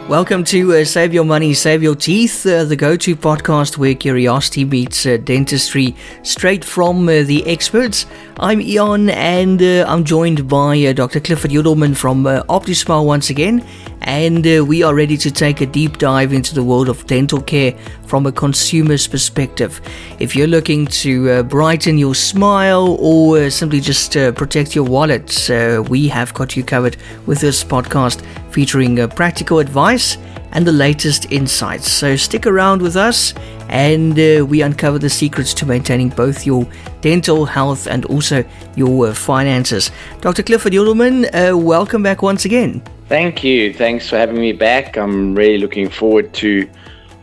Welcome to Save Your Money, Save Your Teeth, the go-to podcast where curiosity meets dentistry straight from the experts. I'm Ian and I'm joined by Dr. Clifford Yudelman from OptiSmile once again, and we are ready to take a deep dive into the world of dental care from a consumer's perspective. If you're looking to brighten your smile or simply just protect your wallet, we have got you covered with this podcast featuring practical advice and the latest insights. So stick around with us and we uncover the secrets to maintaining both your dental health and also your finances. Dr. Clifford Yudelman, welcome back once again. Thank you. Thanks for having me back. I'm really looking forward to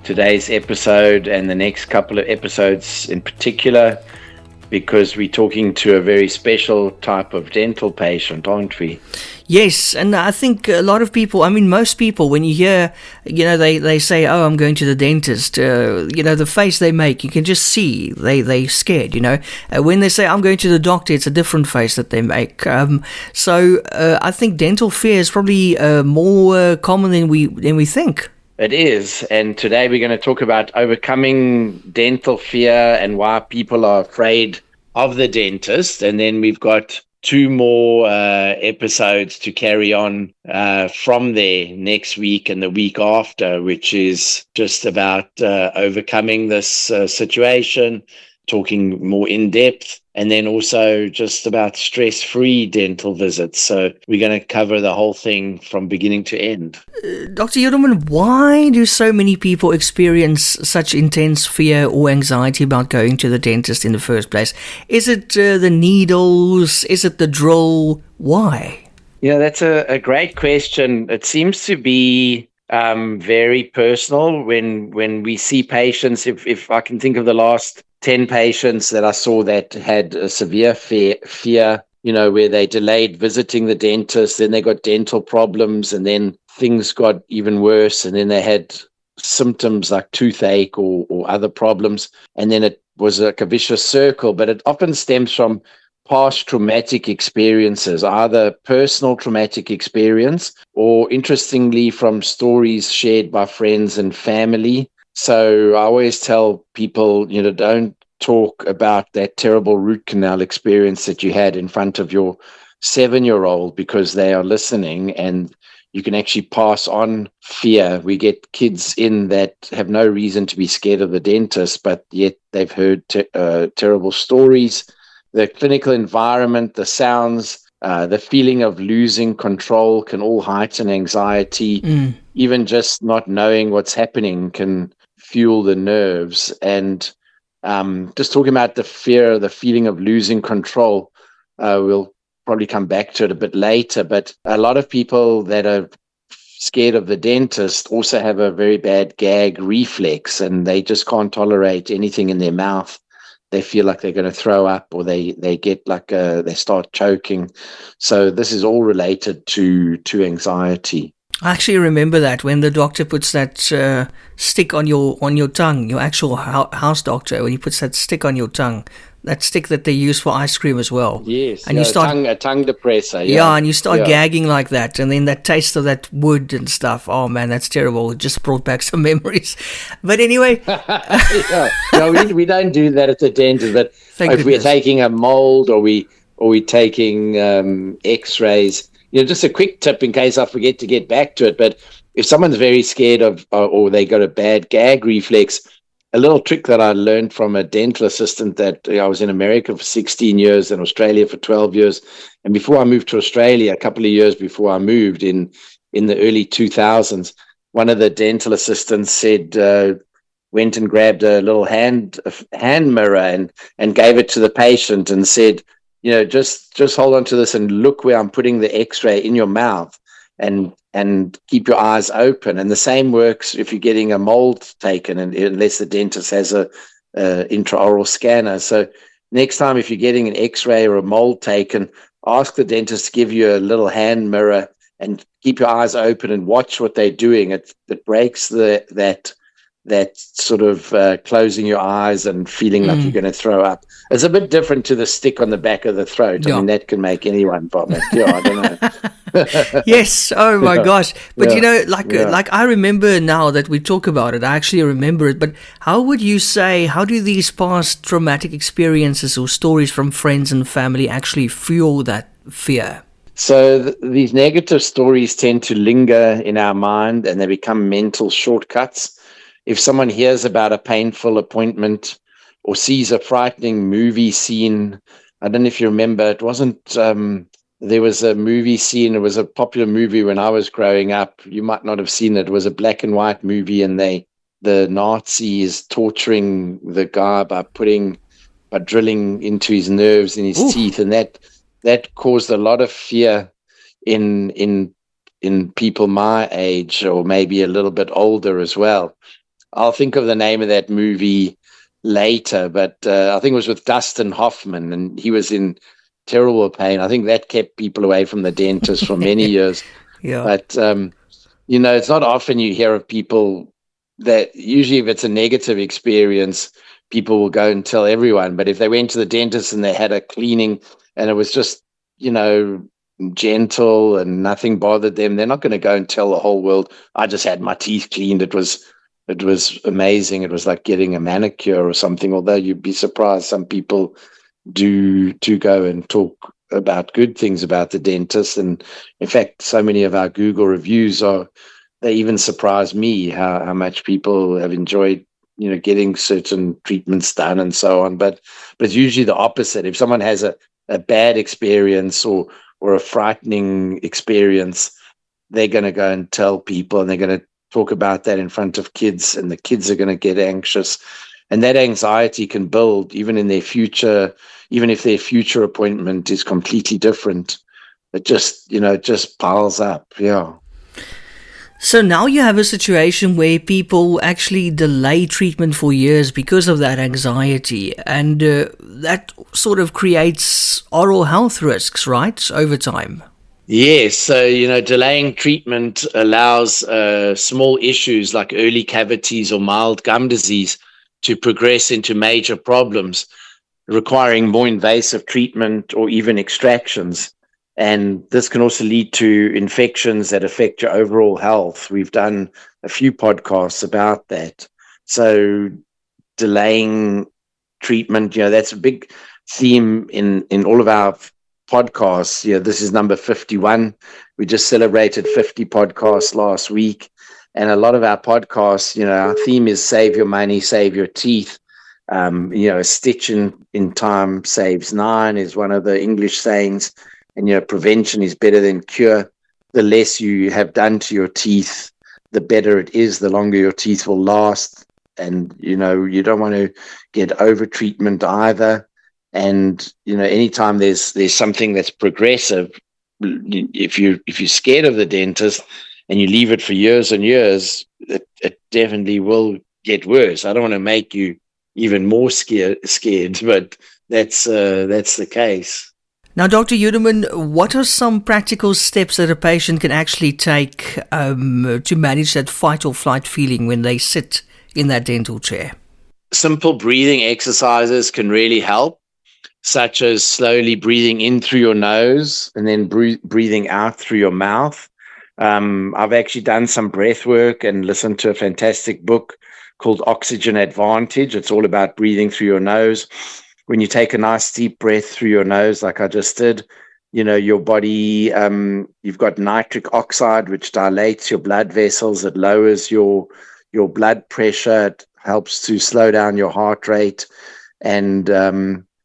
today's episode and the next couple of episodes in particular, because we're talking to a very special type of dental patient, aren't we? Yes, and I think a lot of people, most people, when you hear, they say, oh, I'm going to the dentist, the face they make, you can just see they're scared, When they say, I'm going to the doctor, it's a different face that they make. So I think dental fear is probably more common than we think. It is, and today we're going to talk about overcoming dental fear and why people are afraid of the dentist, and then we've got two more episodes to carry on from there next week and the week after, which is just about overcoming this situation, talking more in depth, and then also just about stress-free dental visits. So we're going to cover the whole thing from beginning to end. Dr. Yudelman, why do so many people experience such intense fear or anxiety about going to the dentist in the first place? Is it the needles? Is it the drill? Why? Yeah, that's a great question. It seems to be very personal when we see patients. If I can think of the last 10 patients that I saw that had a severe fear, where they delayed visiting the dentist, then they got dental problems, and then things got even worse, and then they had symptoms like toothache or other problems, and then it was like a vicious circle. But it often stems from past traumatic experiences, either personal traumatic experience or, interestingly, from stories shared by friends and family. So I always tell people, don't talk about that terrible root canal experience that you had in front of your 7-year-old, because they are listening, and you can actually pass on fear. We get kids in that have no reason to be scared of the dentist, but yet they've heard terrible stories. The clinical environment, the sounds, the feeling of losing control can all heighten anxiety. Even just not knowing what's happening can fuel the nerves. And just talking about the fear, the feeling of losing control, we'll probably come back to it a bit later. But a lot of people that are scared of the dentist also have a very bad gag reflex, and they just can't tolerate anything in their mouth. They feel like they're going to throw up, or they get like they start choking. So this is all related to anxiety. I actually remember that when the doctor puts that stick on your tongue, your actual house doctor, when he puts that stick on your tongue, that stick that they use for ice cream as well. Yes, and you start a tongue depressor. Yeah, and you start gagging like that, and then that taste of that wood and stuff. Oh man, that's terrible. It just brought back some memories. But anyway, we don't do that at the dentist. But if we're taking a mold or we're taking X-rays. Just a quick tip in case I forget to get back to it. But if someone's very scared of, or they got a bad gag reflex, a little trick that I learned from a dental assistant that I was in America for 16 years and Australia for 12 years. And before I moved to Australia, a couple of years before I moved in the early 2000s, one of the dental assistants said, went and grabbed a little hand mirror and gave it to the patient and said, just hold on to this and look where I'm putting the X-ray in your mouth, and keep your eyes open. And the same works if you're getting a mold taken, and unless the dentist has a intraoral scanner. So next time, if you're getting an X-ray or a mold taken, ask the dentist to give you a little hand mirror and keep your eyes open and watch what they're doing. It breaks that that sort of closing your eyes and feeling like you're going to throw up. It's a bit different to the stick on the back of the throat. Yeah. I mean, that can make anyone vomit. Yeah, I don't know. Yes. Oh my gosh. But Yeah. like I remember now that we talk about it, I actually remember it. But how would you say, how do these past traumatic experiences or stories from friends and family actually fuel that fear? So these negative stories tend to linger in our mind and they become mental shortcuts. If someone hears about a painful appointment or sees a frightening movie scene, I don't know if you remember, it wasn't, there was a movie scene, it was a popular movie when I was growing up. You might not have seen it. It was a black and white movie, and the Nazis torturing the guy by drilling into his nerves in his teeth, and that caused a lot of fear in people my age, or maybe a little bit older as well. I'll think of the name of that movie later, but I think it was with Dustin Hoffman, and he was in terrible pain. I think that kept people away from the dentist for many years. Yeah. But, it's not often you hear of people that, usually if it's a negative experience, people will go and tell everyone. But if they went to the dentist and they had a cleaning and it was just, gentle and nothing bothered them, they're not going to go and tell the whole world, I just had my teeth cleaned. It was amazing. It was like getting a manicure or something, although you'd be surprised some people do go and talk about good things about the dentist. And in fact, so many of our Google reviews they even surprise me how much people have enjoyed, getting certain treatments done and so on. But it's usually the opposite. If someone has a bad experience or a frightening experience, they're going to go and tell people, and they're going to talk about that in front of kids, and the kids are going to get anxious, and that anxiety can build even in their future, even if their future appointment is completely different. It just piles up. Yeah. So now you have a situation where people actually delay treatment for years because of that anxiety, and that sort of creates oral health risks, right, over time. Yes, so delaying treatment allows small issues like early cavities or mild gum disease to progress into major problems, requiring more invasive treatment or even extractions. And this can also lead to infections that affect your overall health. We've done a few podcasts about that. So delaying treatment, that's a big theme in all of our podcasts. This is number 51. We just celebrated 50 podcasts last week. And a lot of our podcasts, our theme is save your money, save your teeth. A stitch in time saves 9 is one of the English sayings. And, prevention is better than cure. The less you have done to your teeth, the better it is, the longer your teeth will last. And, you don't want to get over treatment either. And, anytime there's something that's progressive, if you're scared of the dentist and you leave it for years and years, it definitely will get worse. I don't want to make you even more scared, but that's the case. Now, Dr. Yudelman, what are some practical steps that a patient can actually take to manage that fight or flight feeling when they sit in that dental chair? Simple breathing exercises can really help, such as slowly breathing in through your nose and then breathing out through your mouth. I've actually done some breath work and listened to a fantastic book called Oxygen Advantage. It's all about breathing through your nose. When you take a nice deep breath through your nose, like I just did, your body, you've got nitric oxide, which dilates your blood vessels. It lowers your blood pressure. It helps to slow down your heart rate. And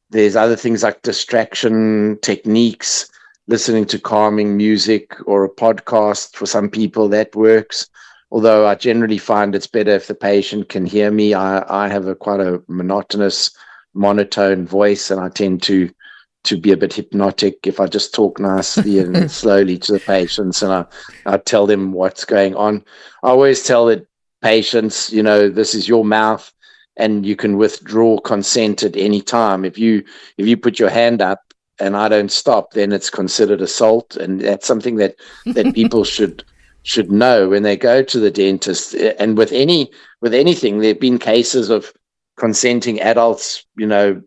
there's other things like distraction techniques, listening to calming music or a podcast. For some people, that works. Although I generally find it's better if the patient can hear me. I have quite a monotonous, monotone voice, and I tend to be a bit hypnotic if I just talk nicely and slowly to the patients, and I tell them what's going on. I always tell the patients, this is your mouth, and you can withdraw consent at any time. If you put your hand up and I don't stop, then it's considered assault, and that's something that people should should know when they go to the dentist. And with anything, there have been cases of consenting adults,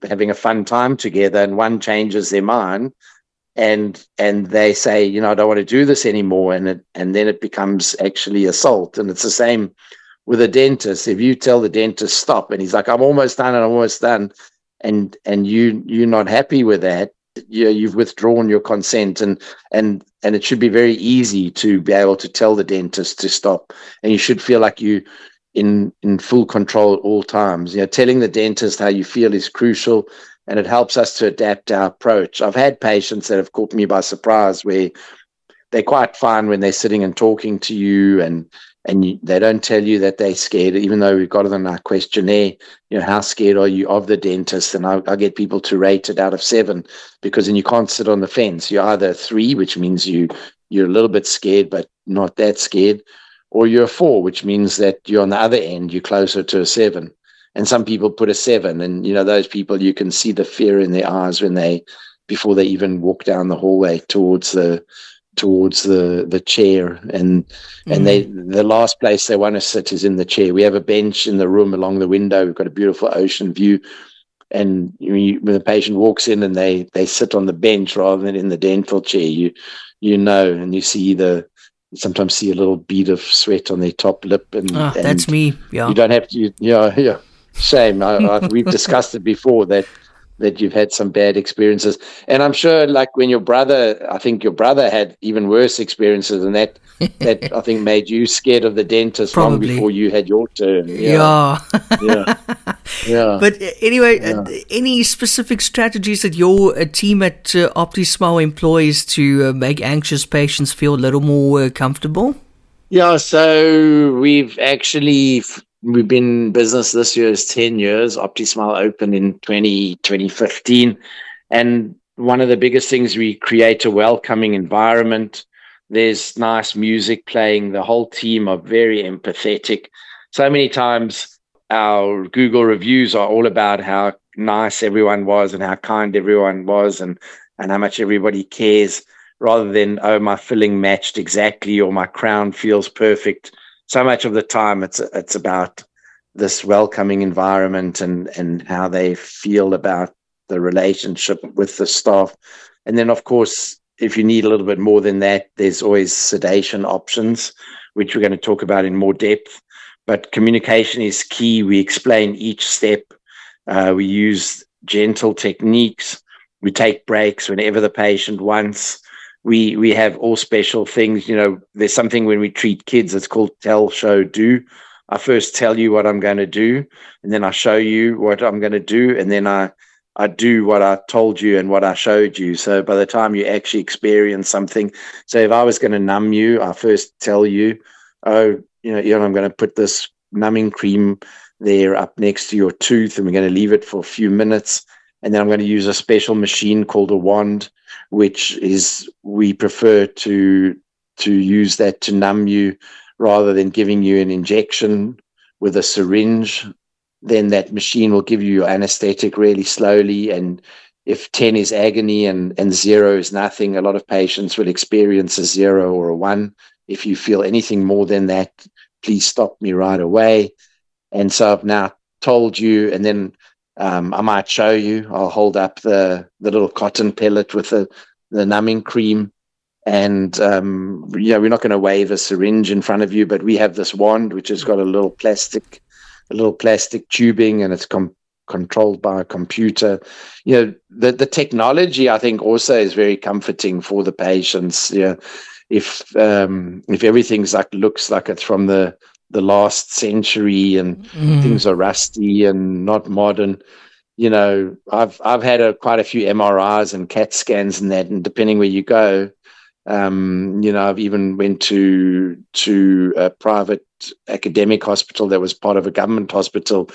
having a fun time together, and one changes their mind, and they say, I don't want to do this anymore, and then it becomes actually assault. And it's the same with a dentist. If you tell the dentist stop, and he's like, I'm almost done, and you're not happy with that, you've withdrawn your consent, and it should be very easy to be able to tell the dentist to stop, and you should feel like you in full control at all times. Telling the dentist how you feel is crucial, and it helps us to adapt our approach. I've had patients that have caught me by surprise where they're quite fine when they're sitting and talking to you, and they don't tell you that they're scared, even though we've got it on our questionnaire. How scared are you of the dentist? And I get people to rate it out of 7, because then you can't sit on the fence. You're either 3, which means you're a little bit scared, but not that scared, or you're a 4, which means that you're on the other end, you're closer to a 7. And some people put a 7, and those people, you can see the fear in their eyes before they even walk down the hallway towards the chair, and the last place they want to sit is in the chair. We have a bench in the room along the window. We've got a beautiful ocean view, and when the patient walks in and they sit on the bench rather than in the dental chair, and you sometimes see a little bead of sweat on their top lip, and that's me. Yeah, you don't have to. Shame. We've discussed it before that you've had some bad experiences. And I'm sure, like, I think your brother had even worse experiences, and that I think made you scared of the dentist long before you had your turn. Yeah. Yeah. But anyway, any specific strategies that your team at OptiSmile employs to make anxious patients feel a little more comfortable? Yeah, so we've been in business this year is 10 years. OptiSmile opened in 2015. And one of the biggest things, we create a welcoming environment. There's nice music playing. The whole team are very empathetic. So many times our Google reviews are all about how nice everyone was and how kind everyone was, and how much everybody cares, rather than, oh, my filling matched exactly, or my crown feels perfect. So much of the time it's about this welcoming environment and how they feel about the relationship with the staff. And then, of course, if you need a little bit more than that, there's always sedation options, which we're going to talk about in more depth. But communication is key. We explain each step. We use gentle techniques. We take breaks whenever the patient wants. We have all special things. There's something when we treat kids, it's called tell, show, do. I first tell you what I'm going to do, and then I show you what I'm going to do, and then I do what I told you and what I showed you. So by the time you actually experience something, so if I was going to numb you, I first tell you, I'm going to put this numbing cream there up next to your tooth, and we're going to leave it for a few minutes, and then I'm going to use a special machine called a wand, which is, we prefer to use that to numb you rather than giving you an injection with a syringe. Then that machine will give you your anesthetic really slowly. And if 10 is agony and 0 is nothing, a lot of patients will experience a 0 or a 1. If you feel anything more than that, please stop me right away. And so I've now told you, and then I might show you. I'll hold up the little cotton pellet with the numbing cream. And, we're not going to wave a syringe in front of you, but we have this wand, which has got a little plastic tubing, and it's controlled by a computer. The technology, I think, also is very comforting for the patients. If everything's looks like it's from the last century, and things are rusty and not modern, I've had quite a few MRIs and CAT scans and that, and depending where you go, I've even went to a private academic hospital that was part of a government hospital,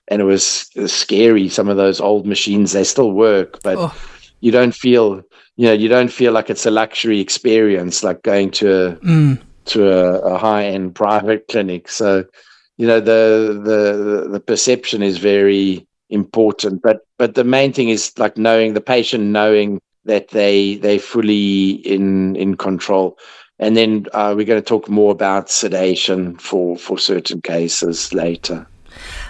and it was scary. Some of those old machines, they still work, but you don't feel like it's a luxury experience, like going to a high-end private clinic. So, the perception is very important, but the main thing is knowing the patient, knowing that they fully in control. And then we're going to talk more about sedation for certain cases later.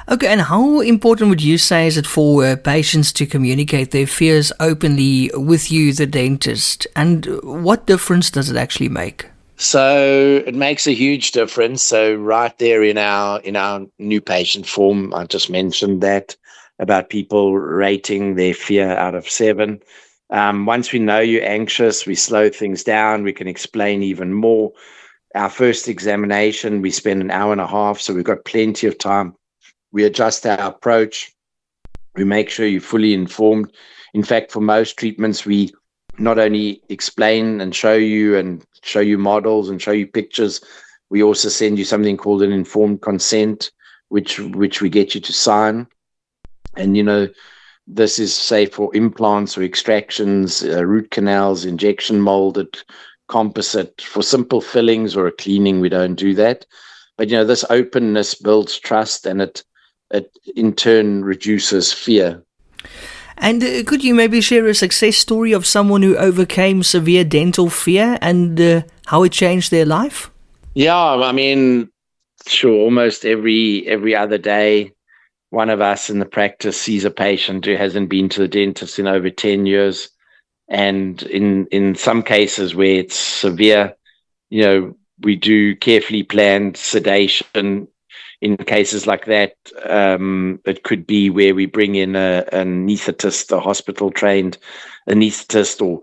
Okay, and how important would you say is it for patients to communicate their fears openly with you, the dentist? And what difference does it actually make? So it makes a huge difference. So right there in our new patient form, I just mentioned that about people rating their fear out of 7. Once we know you're anxious, we slow things down. We can explain even more. Our first examination, we spend an hour and a half, so we've got plenty of time. We adjust our approach. We make sure you're fully informed. In fact, for most treatments, we not only explain and show you models and show you pictures, we also send you something called an informed consent, which we get you to sign. And, this is safe for implants or extractions, root canals, injection molded, composite. For simple fillings or a cleaning, we don't do that. But, this openness builds trust, and it in turn reduces fear. And could you maybe share a success story of someone who overcame severe dental fear and how it changed their life? Yeah, I mean, sure, almost every other day, one of us in the practice sees a patient who hasn't been to the dentist in over 10 years. And in some cases where it's severe, we do carefully planned sedation. In cases like that, it could be where we bring in an anesthetist, a hospital-trained anesthetist, or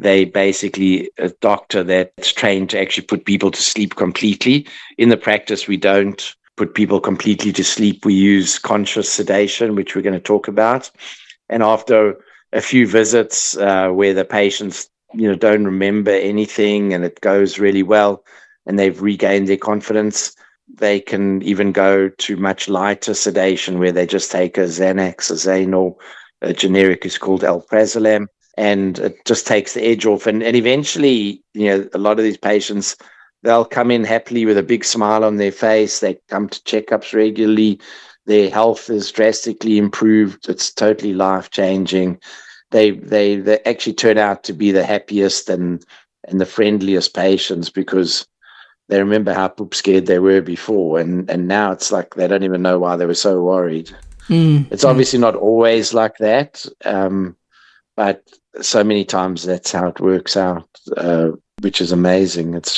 they basically a doctor that's trained to actually put people to sleep completely. In the practice, we don't put people completely to sleep. We use conscious sedation, which we're going to talk about. And after a few visits where the patients, don't remember anything and it goes really well and they've regained their confidence, they can even go to much lighter sedation where they just take a Xanax, a Xanol, a generic is called alprazolam, and it just takes the edge off. And eventually, a lot of these patients, they'll come in happily with a big smile on their face. They come to checkups regularly. Their health is drastically improved. It's totally life-changing. They actually turn out to be the happiest and the friendliest patients because they remember how poop scared they were before. And now it's like they don't even know why they were so worried. It's obviously not always like that, but so many times that's how it works out, which is amazing. It's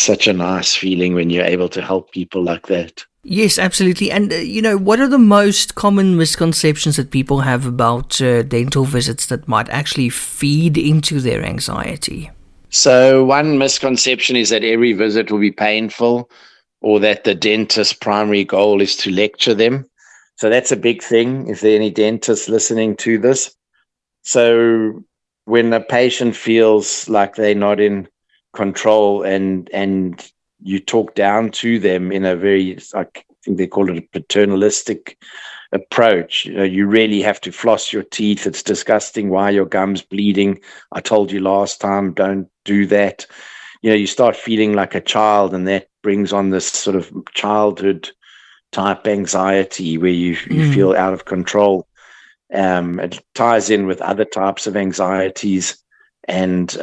such a nice feeling when you're able to help people like that. Yes, absolutely. And, what are the most common misconceptions that people have about dental visits that might actually feed into their anxiety? So one misconception is that every visit will be painful or that the dentist's primary goal is to lecture them. So that's a big thing. If there are any dentists listening to this. So when a patient feels like they're not in control and you talk down to them in a very, I think they call it a paternalistic approach. You really have to floss your teeth. It's disgusting. Why are your gums bleeding? I told you last time, don't do that. You start feeling like a child, and that brings on this sort of childhood type anxiety where you feel out of control. It ties in with other types of anxieties and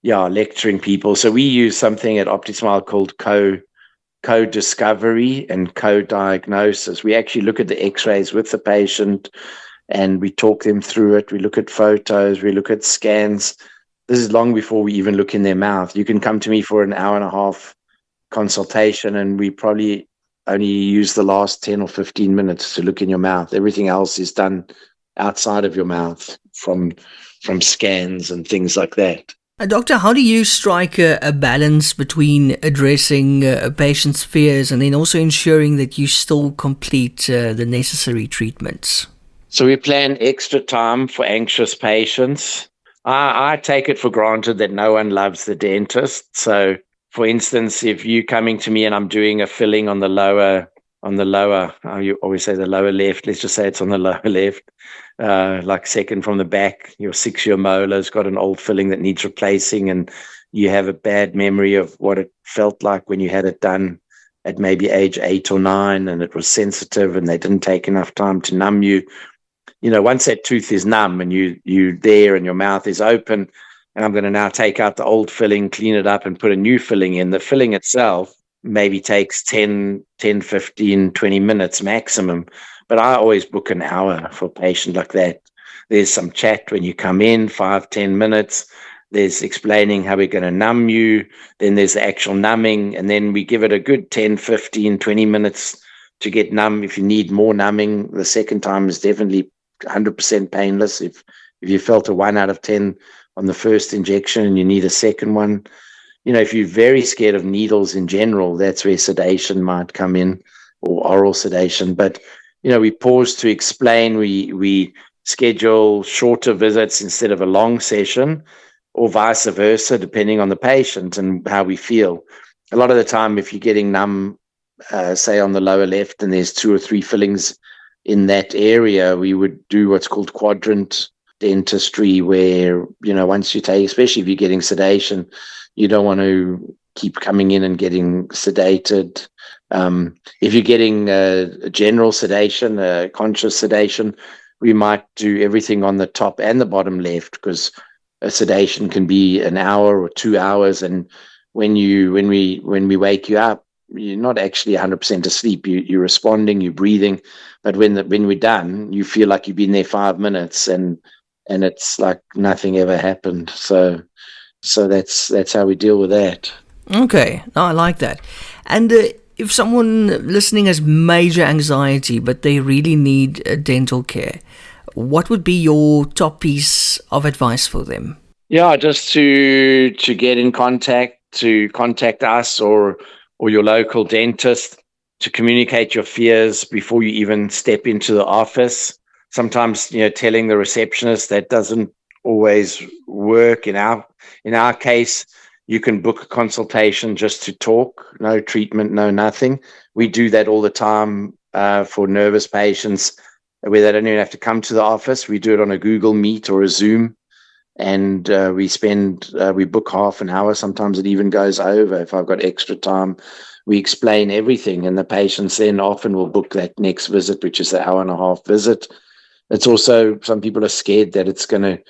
lecturing people. So we use something at OptiSmile called co-discovery and co-diagnosis. We actually look at the x-rays with the patient and we talk them through it. We look at photos, we look at scans. This is long before we even look in their mouth. You can come to me for an hour and a half consultation and we probably only use the last 10 or 15 minutes to look in your mouth. Everything else is done outside of your mouth from scans and things like that. Doctor, how do you strike a balance between addressing a patient's fears and then also ensuring that you still complete the necessary treatments? So we plan extra time for anxious patients. I take it for granted that no one loves the dentist. So, for instance, if you're coming to me and I'm doing a filling on the lower, you always say the lower left, let's just say it's on the lower left, like second from the back, your 6-year molar's got an old filling that needs replacing and you have a bad memory of what it felt like when you had it done at maybe age 8 or 9 and it was sensitive and they didn't take enough time to numb you. Once that tooth is numb and you there and your mouth is open, and I'm going to now take out the old filling, clean it up, and put a new filling in. The filling itself maybe takes 15, 20 minutes maximum. But I always book an hour for a patient like that. There's some chat when you come in, 5-10 minutes. There's explaining how we're going to numb you. Then there's the actual numbing. And then we give it a good 10, 15, 20 minutes to get numb. If you need more numbing, the second time is definitely 100% painless. If you felt a 1 out of 10 on the first injection and you need a second one, if you're very scared of needles in general, that's where sedation might come in, or oral sedation. But, we pause to explain. We schedule shorter visits instead of a long session, or vice versa, depending on the patient and how we feel. A lot of the time, if you're getting numb, say on the lower left, and there's 2 or 3 fillings in that area, we would do what's called quadrant dentistry, where, once you take, especially if you're getting sedation, you don't want to keep coming in and getting sedated. If you're getting a general sedation, a conscious sedation, we might do everything on the top and the bottom left, because a sedation can be an hour or 2 hours. And when we wake you up, you're not actually 100% asleep. You're responding, you're breathing. But when we're done, you feel like you've been there 5 minutes, and it's like nothing ever happened. So that's how we deal with that. Okay, no, I like that. And if someone listening has major anxiety, but they really need dental care, what would be your top piece of advice for them? Yeah, just to get in contact, to contact us or your local dentist, to communicate your fears before you even step into the office. Sometimes, telling the receptionist, that doesn't always work. In our case, you can book a consultation just to talk, no treatment, no nothing. We do that all the time for nervous patients, where they don't even have to come to the office. We do it on a Google Meet or a Zoom, and we book half an hour. Sometimes it even goes over if I've got extra time. We explain everything, and the patients then often will book that next visit, which is the hour and a half visit. It's also, some people are scared that it's going to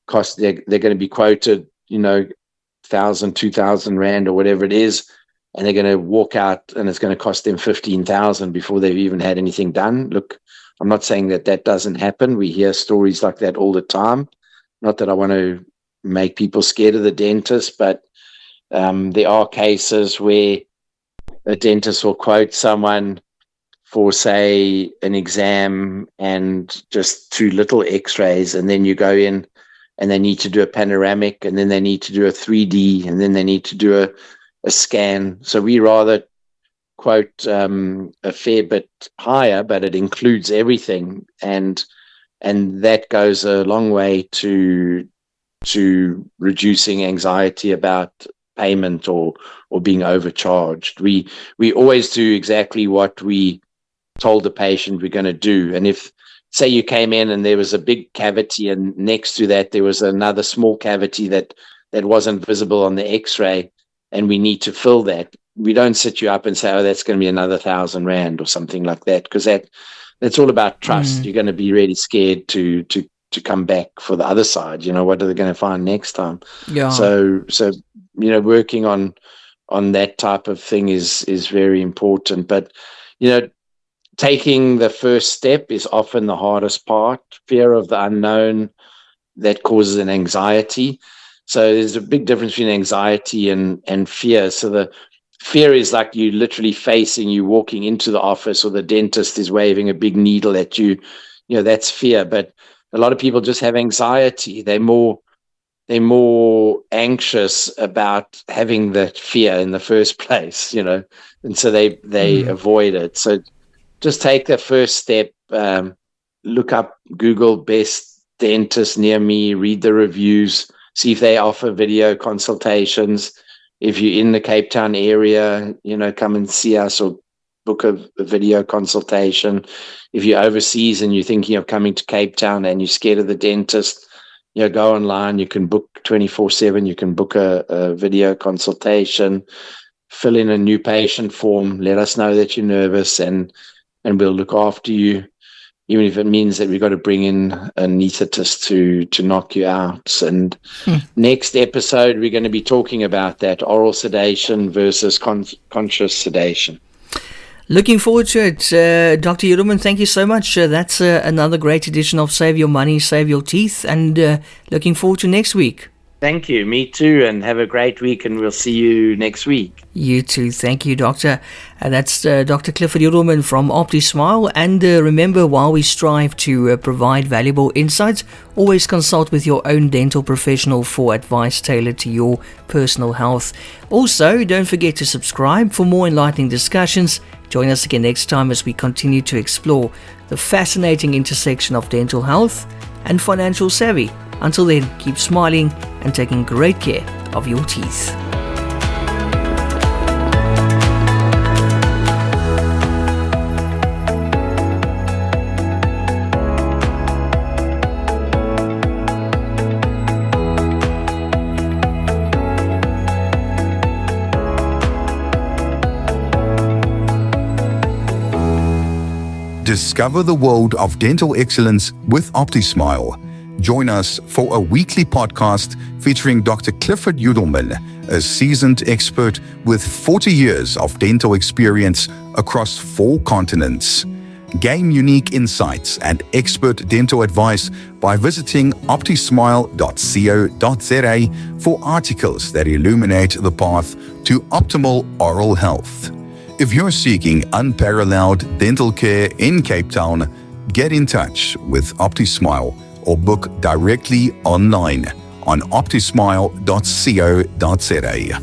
cost, they're going to be quoted, 1,000, 2,000 rand or whatever it is, and they're going to walk out and it's going to cost them 15,000 before they've even had anything done. Look, I'm not saying that doesn't happen. We hear stories like that all the time. Not that I want to make people scared of the dentist, but there are cases where a dentist will quote someone for, say, an exam and just 2 little x-rays, and then you go in and they need to do a panoramic, and then they need to do a 3D, and then they need to do a scan. So we rather quote a fair bit higher, but it includes everything, and that goes a long way to reducing anxiety about payment or being overcharged. We always do exactly what we told the patient we're going to do. And if, say, you came in and there was a big cavity, and next to that there was another small cavity that wasn't visible on the x-ray, and we need to fill that, we don't sit you up and say, oh, that's going to be another 1,000 rand or something like that, because that's all about trust. You're going to be really scared to come back for the other side. What are they going to find next time? Yeah. So working on that type of thing is very important. But taking the first step is often the hardest part. Fear of the unknown, that causes an anxiety. So there's a big difference between anxiety and fear. So the fear is like you literally facing, you walking into the office, or the dentist is waving a big needle at you. That's fear. But a lot of people just have anxiety. They're more anxious about having that fear in the first place, and so they avoid it. So just take the first step. Look up, Google best dentist near me, read the reviews, see if they offer video consultations. If you're in the Cape Town area, come and see us, or book a video consultation. If you're overseas and you're thinking of coming to Cape Town and you're scared of the dentist, go online. You can book 24/7. You can book a video consultation, fill in a new patient form, let us know that you're nervous, and we'll look after you. even if it means that we've got to bring in a anaesthetist to knock you out. And next episode, we're going to be talking about that, oral sedation versus conscious sedation. Looking forward to it. Dr. Yudelman, thank you so much. That's another great edition of Save Your Money, Save Your Teeth, and looking forward to next week. Thank you. Me too. And have a great week, and we'll see you next week. You too. Thank you, Doctor. That's Dr. Clifford Yudelman from OptiSmile. And remember, while we strive to provide valuable insights, always consult with your own dental professional for advice tailored to your personal health. Also, don't forget to subscribe for more enlightening discussions. Join us again next time as we continue to explore the fascinating intersection of dental health and financial savvy. Until then, keep smiling and taking great care of your teeth. Discover the world of dental excellence with OptiSmile. Join us for a weekly podcast featuring Dr. Clifford Yudelman, a seasoned expert with 40 years of dental experience across 4 continents. Gain unique insights and expert dental advice by visiting optismile.co.za for articles that illuminate the path to optimal oral health. If you're seeking unparalleled dental care in Cape Town, get in touch with OptiSmile or book directly online on optismile.co.za.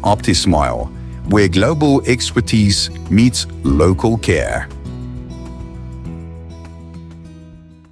OptiSmile, where global expertise meets local care.